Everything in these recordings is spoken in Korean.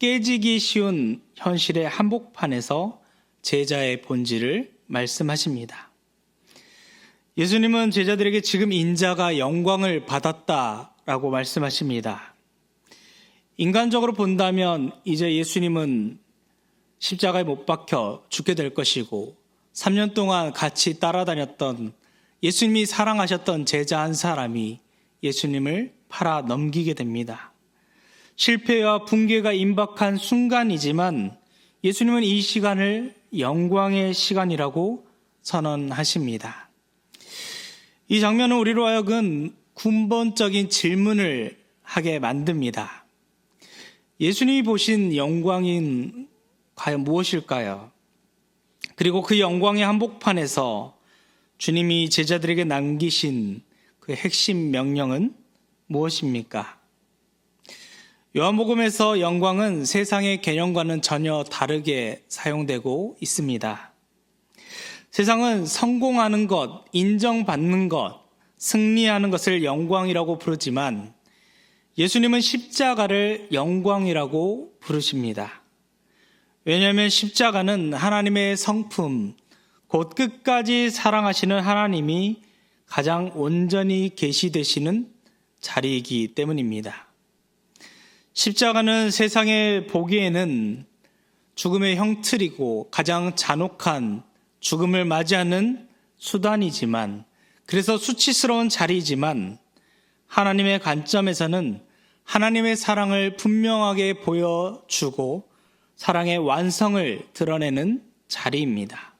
깨지기 쉬운 현실의 한복판에서 제자의 본질을 말씀하십니다. 예수님은 제자들에게 지금 인자가 영광을 받았다라고 말씀하십니다. 인간적으로 본다면 이제 예수님은 십자가에 못 박혀 죽게 될 것이고 3년 동안 같이 따라다녔던 예수님이 사랑하셨던 제자 한 사람이 예수님을 팔아 넘기게 됩니다. 실패와 붕괴가 임박한 순간이지만 예수님은 이 시간을 영광의 시간이라고 선언하십니다. 이 장면은 우리로 하여금 근본적인 질문을 하게 만듭니다. 예수님이 보신 영광인 과연 무엇일까요? 그리고 그 영광의 한복판에서 주님이 제자들에게 남기신 그 핵심 명령은 무엇입니까? 요한복음에서 영광은 세상의 개념과는 전혀 다르게 사용되고 있습니다. 세상은 성공하는 것, 인정받는 것, 승리하는 것을 영광이라고 부르지만 예수님은 십자가를 영광이라고 부르십니다. 왜냐하면 십자가는 하나님의 성품, 곧 끝까지 사랑하시는 하나님이 가장 온전히 계시되시는 자리이기 때문입니다. 십자가는 세상에 보기에는 죽음의 형틀이고 가장 잔혹한 죽음을 맞이하는 수단이지만, 그래서 수치스러운 자리이지만 하나님의 관점에서는 하나님의 사랑을 분명하게 보여주고 사랑의 완성을 드러내는 자리입니다.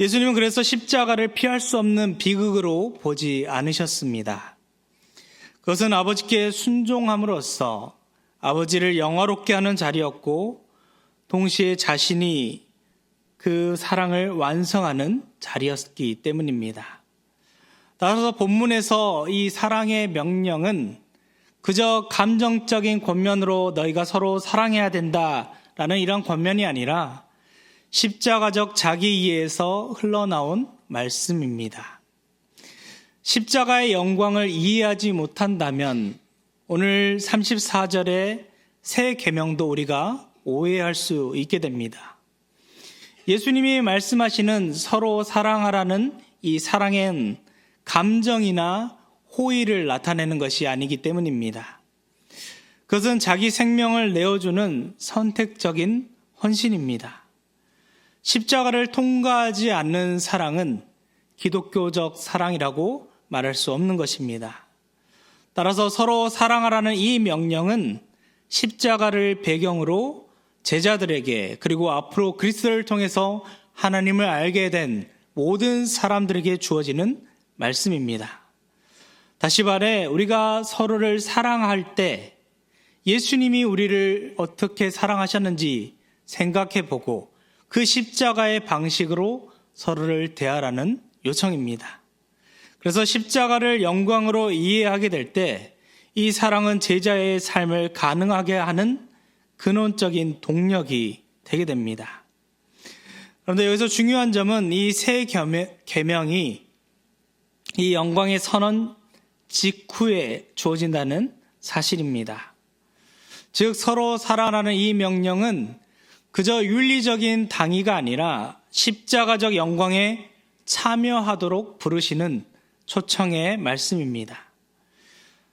예수님은 그래서 십자가를 피할 수 없는 비극으로 보지 않으셨습니다. 그것은 아버지께 순종함으로써 아버지를 영화롭게 하는 자리였고 동시에 자신이 그 사랑을 완성하는 자리였기 때문입니다. 따라서 본문에서 이 사랑의 명령은 그저 감정적인 권면으로 너희가 서로 사랑해야 된다라는 이런 권면이 아니라 십자가적 자기 이해에서 흘러나온 말씀입니다. 십자가의 영광을 이해하지 못한다면 오늘 34절의 새 계명도 우리가 오해할 수 있게 됩니다. 예수님이 말씀하시는 서로 사랑하라는 이 사랑은 감정이나 호의를 나타내는 것이 아니기 때문입니다. 그것은 자기 생명을 내어주는 선택적인 헌신입니다. 십자가를 통과하지 않는 사랑은 기독교적 사랑이라고 말할 수 없는 것입니다. 따라서 서로 사랑하라는 이 명령은 십자가를 배경으로 제자들에게 그리고 앞으로 그리스도를 통해서 하나님을 알게 된 모든 사람들에게 주어지는 말씀입니다. 다시 말해 우리가 서로를 사랑할 때 예수님이 우리를 어떻게 사랑하셨는지 생각해보고 그 십자가의 방식으로 서로를 대하라는 요청입니다. 그래서 십자가를 영광으로 이해하게 될 때 이 사랑은 제자의 삶을 가능하게 하는 근원적인 동력이 되게 됩니다. 그런데 여기서 중요한 점은 이 새 계명이 이 영광의 선언 직후에 주어진다는 사실입니다. 즉 서로 사랑하라는 이 명령은 그저 윤리적인 당위가 아니라 십자가적 영광에 참여하도록 부르시는 초청의 말씀입니다.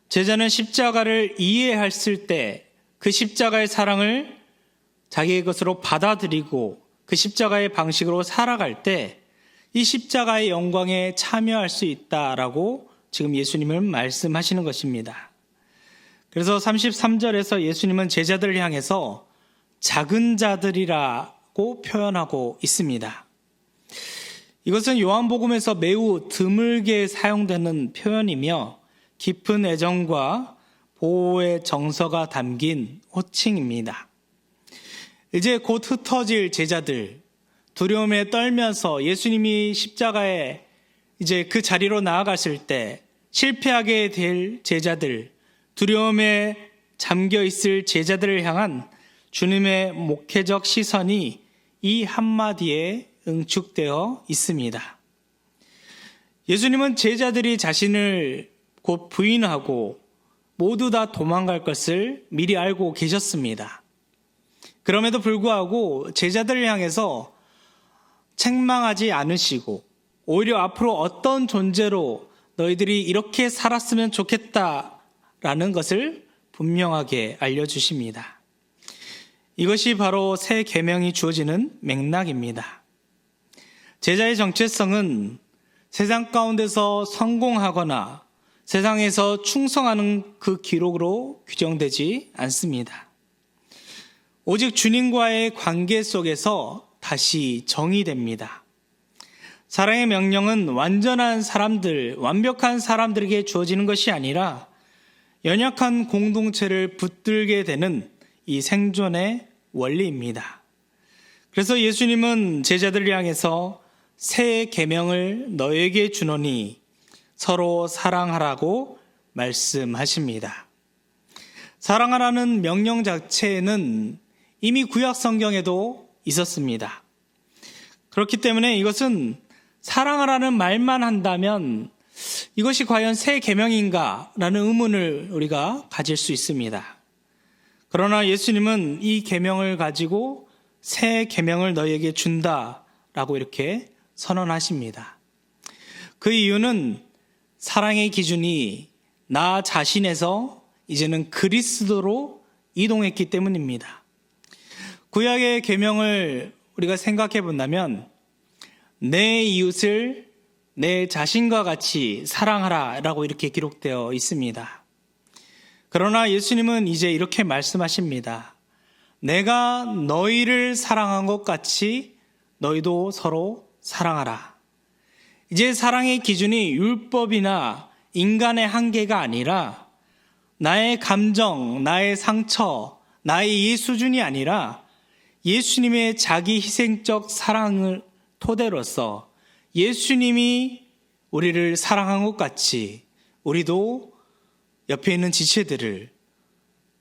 제자는 십자가를 이해했을 때 그 십자가의 사랑을 자기의 것으로 받아들이고 그 십자가의 방식으로 살아갈 때 이 십자가의 영광에 참여할 수 있다라고 지금 예수님은 말씀하시는 것입니다. 그래서 33절에서 예수님은 제자들을 향해서 작은 자들이라고 표현하고 있습니다. 이것은 요한복음에서 매우 드물게 사용되는 표현이며 깊은 애정과 보호의 정서가 담긴 호칭입니다. 이제 곧 흩어질 제자들, 두려움에 떨면서 예수님이 십자가에 이제 그 자리로 나아갔을 때 실패하게 될 제자들, 두려움에 잠겨 있을 제자들을 향한 주님의 목회적 시선이 이 한마디에 응축되어 있습니다. 예수님은 제자들이 자신을 곧 부인하고 모두 다 도망갈 것을 미리 알고 계셨습니다. 그럼에도 불구하고 제자들을 향해서 책망하지 않으시고 오히려 앞으로 어떤 존재로 너희들이 이렇게 살았으면 좋겠다라는 것을 분명하게 알려주십니다. 이것이 바로 새 계명이 주어지는 맥락입니다. 제자의 정체성은 세상 가운데서 성공하거나 세상에서 충성하는 그 기록으로 규정되지 않습니다. 오직 주님과의 관계 속에서 다시 정의됩니다. 사랑의 명령은 완전한 사람들, 완벽한 사람들에게 주어지는 것이 아니라 연약한 공동체를 붙들게 되는 이 생존의 원리입니다. 그래서 예수님은 제자들을 향해서 새 계명을 너에게 주노니 서로 사랑하라고 말씀하십니다. 사랑하라는 명령 자체는 이미 구약 성경에도 있었습니다. 그렇기 때문에 이것은 사랑하라는 말만 한다면 이것이 과연 새 계명인가? 라는 의문을 우리가 가질 수 있습니다. 그러나 예수님은 이 계명을 가지고 새 계명을 너희에게 준다라고 이렇게 선언하십니다. 그 이유는 사랑의 기준이 나 자신에서 이제는 그리스도로 이동했기 때문입니다. 구약의 계명을 우리가 생각해 본다면 내 이웃을 내 자신과 같이 사랑하라 라고 이렇게 기록되어 있습니다. 그러나 예수님은 이제 이렇게 말씀하십니다. 내가 너희를 사랑한 것 같이 너희도 서로 사랑하라. 이제 사랑의 기준이 율법이나 인간의 한계가 아니라 나의 감정, 나의 상처, 나의 이해 수준이 아니라 예수님의 자기 희생적 사랑을 토대로서 예수님이 우리를 사랑한 것 같이 우리도 옆에 있는 지체들을,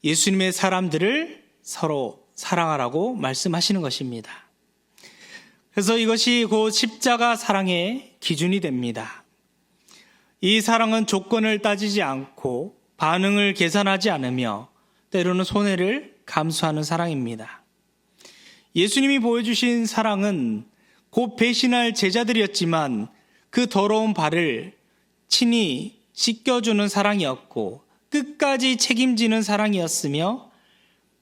예수님의 사람들을 서로 사랑하라고 말씀하시는 것입니다. 그래서 이것이 곧 십자가 사랑의 기준이 됩니다. 이 사랑은 조건을 따지지 않고 반응을 계산하지 않으며 때로는 손해를 감수하는 사랑입니다. 예수님이 보여주신 사랑은 곧 배신할 제자들이었지만 그 더러운 발을 친히 씻겨주는 사랑이었고 끝까지 책임지는 사랑이었으며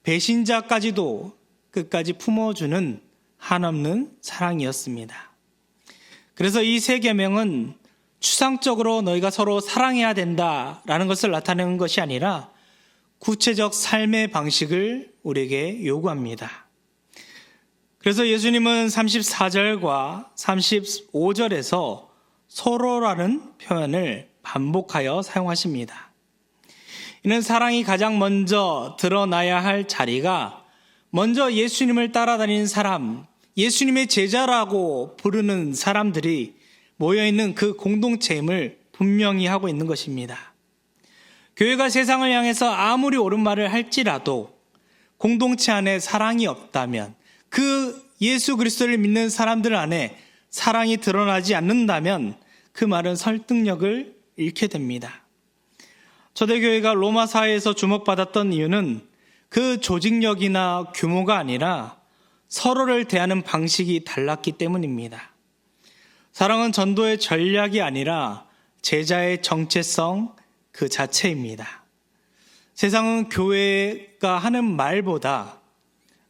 배신자까지도 끝까지 품어주는 한없는 사랑이었습니다. 그래서 이 새 계명은 추상적으로 너희가 서로 사랑해야 된다라는 것을 나타내는 것이 아니라 구체적 삶의 방식을 우리에게 요구합니다. 그래서 예수님은 34절과 35절에서 서로라는 표현을 반복하여 사용하십니다. 이는 사랑이 가장 먼저 드러나야 할 자리가 먼저 예수님을 따라다니는 사람, 예수님의 제자라고 부르는 사람들이 모여있는 그 공동체임을 분명히 하고 있는 것입니다. 교회가 세상을 향해서 아무리 옳은 말을 할지라도 공동체 안에 사랑이 없다면, 그 예수 그리스도를 믿는 사람들 안에 사랑이 드러나지 않는다면 그 말은 설득력을 잃게 됩니다. 초대교회가 로마 사회에서 주목받았던 이유는 그 조직력이나 규모가 아니라 서로를 대하는 방식이 달랐기 때문입니다. 사랑은 전도의 전략이 아니라 제자의 정체성 그 자체입니다. 세상은 교회가 하는 말보다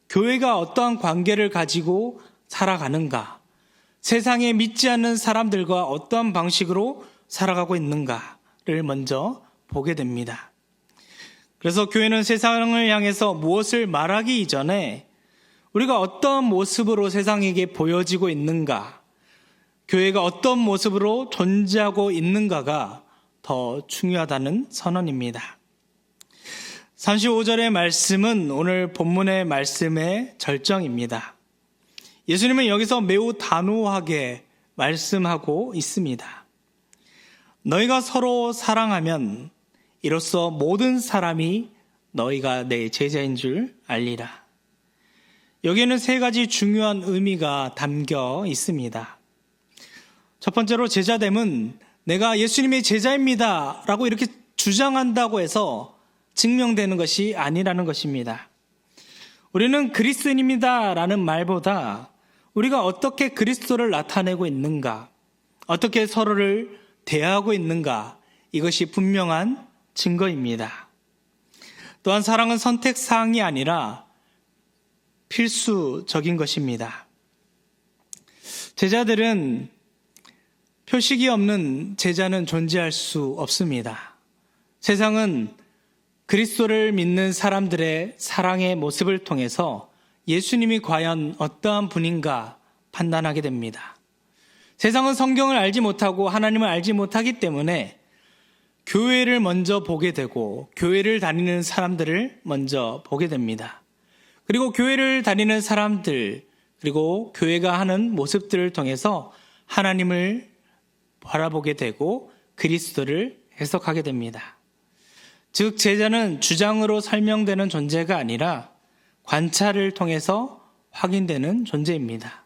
교회가 어떠한 관계를 가지고 살아가는가, 세상에 믿지 않는 사람들과 어떠한 방식으로 살아가고 있는가를 먼저 보게 됩니다. 그래서 교회는 세상을 향해서 무엇을 말하기 이전에 우리가 어떤 모습으로 세상에게 보여지고 있는가, 교회가 어떤 모습으로 존재하고 있는가가 더 중요하다는 선언입니다. 35절의 말씀은 오늘 본문의 말씀의 절정입니다. 예수님은 여기서 매우 단호하게 말씀하고 있습니다. 너희가 서로 사랑하면 이로써 모든 사람이 너희가 내 제자인 줄 알리라. 여기에는 세 가지 중요한 의미가 담겨 있습니다. 첫 번째로 제자됨은 내가 예수님의 제자입니다 라고 이렇게 주장한다고 해서 증명되는 것이 아니라는 것입니다. 우리는 그리스도인입니다 라는 말보다 우리가 어떻게 그리스도를 나타내고 있는가, 어떻게 서로를 대하고 있는가, 이것이 분명한 증거입니다. 또한 사랑은 선택사항이 아니라 필수적인 것입니다. 제자들은 표식이 없는 제자는 존재할 수 없습니다. 세상은 그리스도를 믿는 사람들의 사랑의 모습을 통해서 예수님이 과연 어떠한 분인가 판단하게 됩니다. 세상은 성경을 알지 못하고 하나님을 알지 못하기 때문에 교회를 먼저 보게 되고 교회를 다니는 사람들을 먼저 보게 됩니다. 그리고 교회를 다니는 사람들, 그리고 교회가 하는 모습들을 통해서 하나님을 바라보게 되고 그리스도를 해석하게 됩니다. 즉 제자는 주장으로 설명되는 존재가 아니라 관찰을 통해서 확인되는 존재입니다.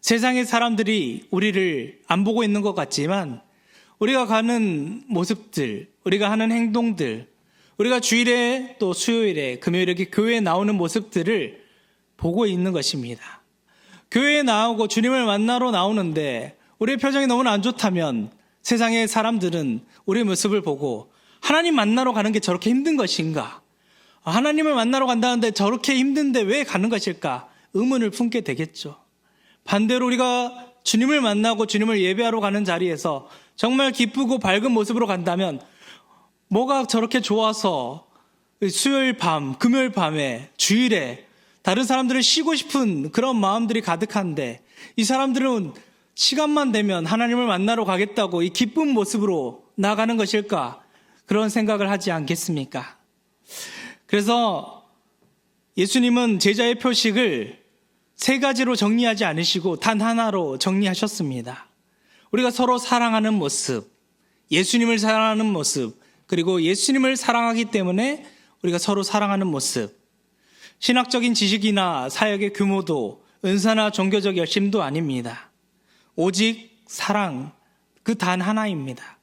세상의 사람들이 우리를 안 보고 있는 것 같지만 우리가 가는 모습들, 우리가 하는 행동들, 우리가 주일에 또 수요일에 금요일에 이렇게 교회에 나오는 모습들을 보고 있는 것입니다. 교회에 나오고 주님을 만나러 나오는데 우리의 표정이 너무나 안 좋다면 세상의 사람들은 우리의 모습을 보고 하나님 만나러 가는 게 저렇게 힘든 것인가? 하나님을 만나러 간다는데 저렇게 힘든데 왜 가는 것일까? 의문을 품게 되겠죠. 반대로 우리가 주님을 만나고 주님을 예배하러 가는 자리에서 정말 기쁘고 밝은 모습으로 간다면 뭐가 저렇게 좋아서 수요일 밤, 금요일 밤에, 주일에 다른 사람들은 쉬고 싶은 그런 마음들이 가득한데 이 사람들은 시간만 되면 하나님을 만나러 가겠다고 이 기쁜 모습으로 나가는 것일까? 그런 생각을 하지 않겠습니까? 그래서 예수님은 제자의 표식을 세 가지로 정리하지 않으시고 단 하나로 정리하셨습니다. 우리가 서로 사랑하는 모습, 예수님을 사랑하는 모습, 그리고 예수님을 사랑하기 때문에 우리가 서로 사랑하는 모습. 신학적인 지식이나 사역의 규모도 은사나 종교적 열심도 아닙니다. 오직 사랑, 그 단 하나입니다.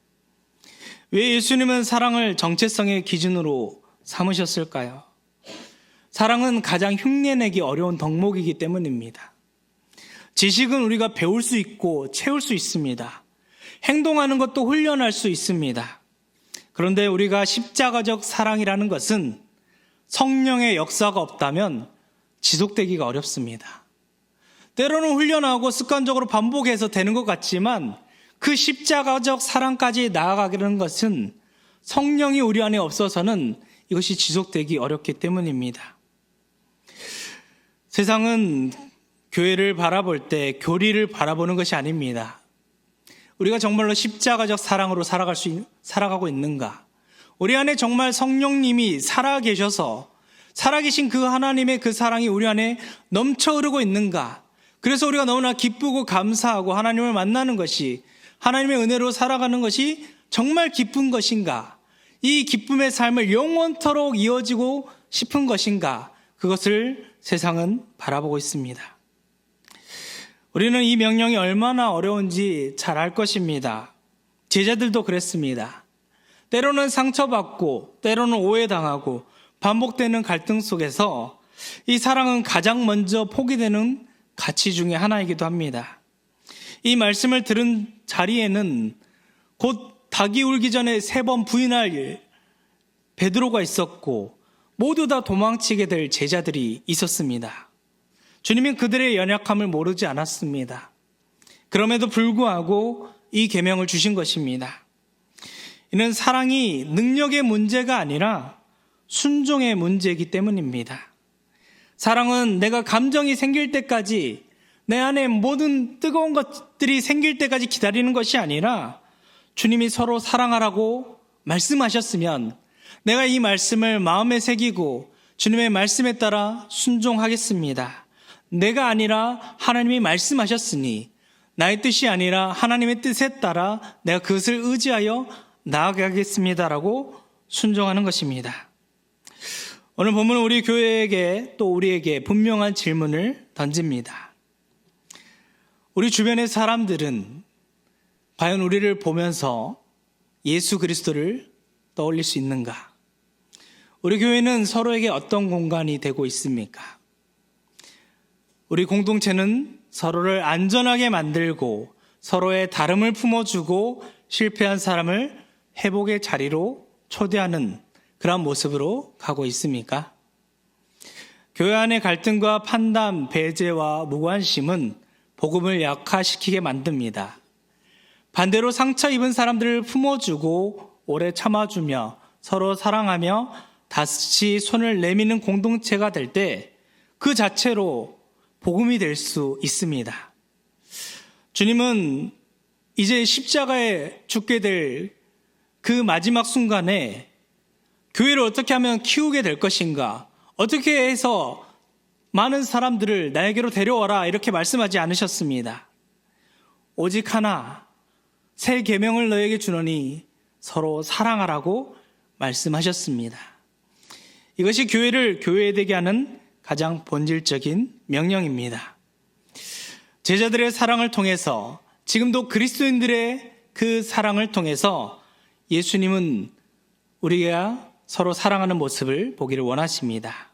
왜 예수님은 사랑을 정체성의 기준으로 삼으셨을까요? 사랑은 가장 흉내내기 어려운 덕목이기 때문입니다. 지식은 우리가 배울 수 있고 채울 수 있습니다. 행동하는 것도 훈련할 수 있습니다. 그런데 우리가 십자가적 사랑이라는 것은 성령의 역사가 없다면 지속되기가 어렵습니다. 때로는 훈련하고 습관적으로 반복해서 되는 것 같지만 그 십자가적 사랑까지 나아가는 것은 성령이 우리 안에 없어서는 이것이 지속되기 어렵기 때문입니다. 세상은 교회를 바라볼 때 교리를 바라보는 것이 아닙니다. 우리가 정말로 십자가적 사랑으로 살아가고 있는가? 우리 안에 정말 성령님이 살아계셔서 살아계신 그 하나님의 그 사랑이 우리 안에 넘쳐 흐르고 있는가? 그래서 우리가 너무나 기쁘고 감사하고 하나님을 만나는 것이, 하나님의 은혜로 살아가는 것이 정말 기쁜 것인가? 이 기쁨의 삶을 영원토록 이어지고 싶은 것인가? 그것을 세상은 바라보고 있습니다. 우리는 이 명령이 얼마나 어려운지 잘 알 것입니다. 제자들도 그랬습니다. 때로는 상처받고 때로는 오해당하고 반복되는 갈등 속에서 이 사랑은 가장 먼저 포기되는 가치 중에 하나이기도 합니다. 이 말씀을 들은 자리에는 곧 닭이 울기 전에 3번 부인할 베드로가 있었고 모두 다 도망치게 될 제자들이 있었습니다. 주님은 그들의 연약함을 모르지 않았습니다. 그럼에도 불구하고 이 계명을 주신 것입니다. 이는 사랑이 능력의 문제가 아니라 순종의 문제이기 때문입니다. 사랑은 내가 감정이 생길 때까지, 내 안에 모든 뜨거운 것들이 생길 때까지 기다리는 것이 아니라 주님이 서로 사랑하라고 말씀하셨으면 내가 이 말씀을 마음에 새기고 주님의 말씀에 따라 순종하겠습니다. 내가 아니라 하나님이 말씀하셨으니 나의 뜻이 아니라 하나님의 뜻에 따라 내가 그것을 의지하여 나아가겠습니다라고 순종하는 것입니다. 오늘 본문은 우리 교회에게 또 우리에게 분명한 질문을 던집니다. 우리 주변의 사람들은 과연 우리를 보면서 예수 그리스도를 떠올릴 수 있는가? 우리 교회는 서로에게 어떤 공간이 되고 있습니까? 우리 공동체는 서로를 안전하게 만들고 서로의 다름을 품어주고 실패한 사람을 회복의 자리로 초대하는 그런 모습으로 가고 있습니까? 교회 안의 갈등과 판단, 배제와 무관심은 복음을 약화시키게 만듭니다. 반대로 상처 입은 사람들을 품어주고 오래 참아주며 서로 사랑하며 다시 손을 내미는 공동체가 될 때 그 자체로 복음이 될 수 있습니다. 주님은 이제 십자가에 죽게 될 그 마지막 순간에 교회를 어떻게 하면 키우게 될 것인가, 어떻게 해서 많은 사람들을 나에게로 데려와라 이렇게 말씀하지 않으셨습니다. 오직 하나, 새 계명을 너에게 주노니 서로 사랑하라고 말씀하셨습니다. 이것이 교회를 교회되게 하는 가장 본질적인 명령입니다. 제자들의 사랑을 통해서, 지금도 그리스도인들의 그 사랑을 통해서 예수님은 우리가 서로 사랑하는 모습을 보기를 원하십니다.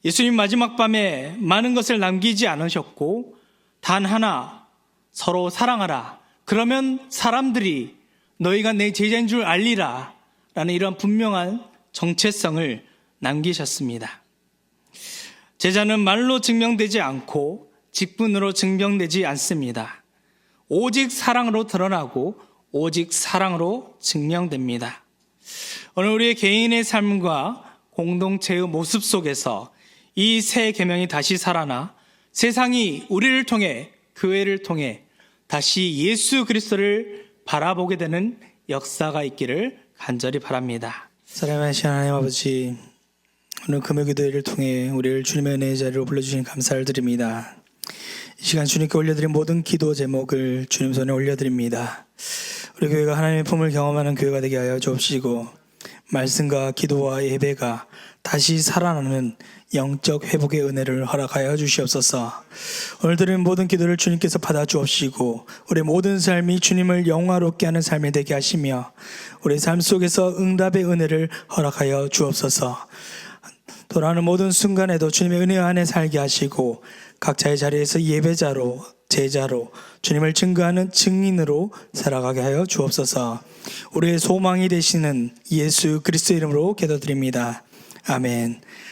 예수님 마지막 밤에 많은 것을 남기지 않으셨고 단 하나, 서로 사랑하라. 그러면 사람들이 너희가 내 제자인 줄 알리라 라는 이런 분명한 정체성을 남기셨습니다. 제자는 말로 증명되지 않고 직분으로 증명되지 않습니다. 오직 사랑으로 드러나고 오직 사랑으로 증명됩니다. 오늘 우리의 개인의 삶과 공동체의 모습 속에서 이 새 계명이 다시 살아나 세상이 우리를 통해, 교회를 통해 다시 예수 그리스도를 바라보게 되는 역사가 있기를 간절히 바랍니다. 사랑하신 하나님 아버지, 오늘 금요기도회를 통해 우리를 주님의 은혜의 자리로 불러주신 감사를 드립니다. 이 시간 주님께 올려드린 모든 기도 제목을 주님 손에 올려드립니다. 우리 교회가 하나님의 품을 경험하는 교회가 되게 하여 주옵시고, 말씀과 기도와 예배가 다시 살아나는 영적 회복의 은혜를 허락하여 주시옵소서. 오늘 드린 모든 기도를 주님께서 받아 주옵시고 우리 모든 삶이 주님을 영화롭게 하는 삶이 되게 하시며 우리 삶 속에서 응답의 은혜를 허락하여 주옵소서. 돌아오는 모든 순간에도 주님의 은혜 안에 살게 하시고 각자의 자리에서 예배자로, 제자로, 주님을 증거하는 증인으로 살아가게 하여 주옵소서. 우리의 소망이 되시는 예수 그리스도 이름으로 기도드립니다. 아멘.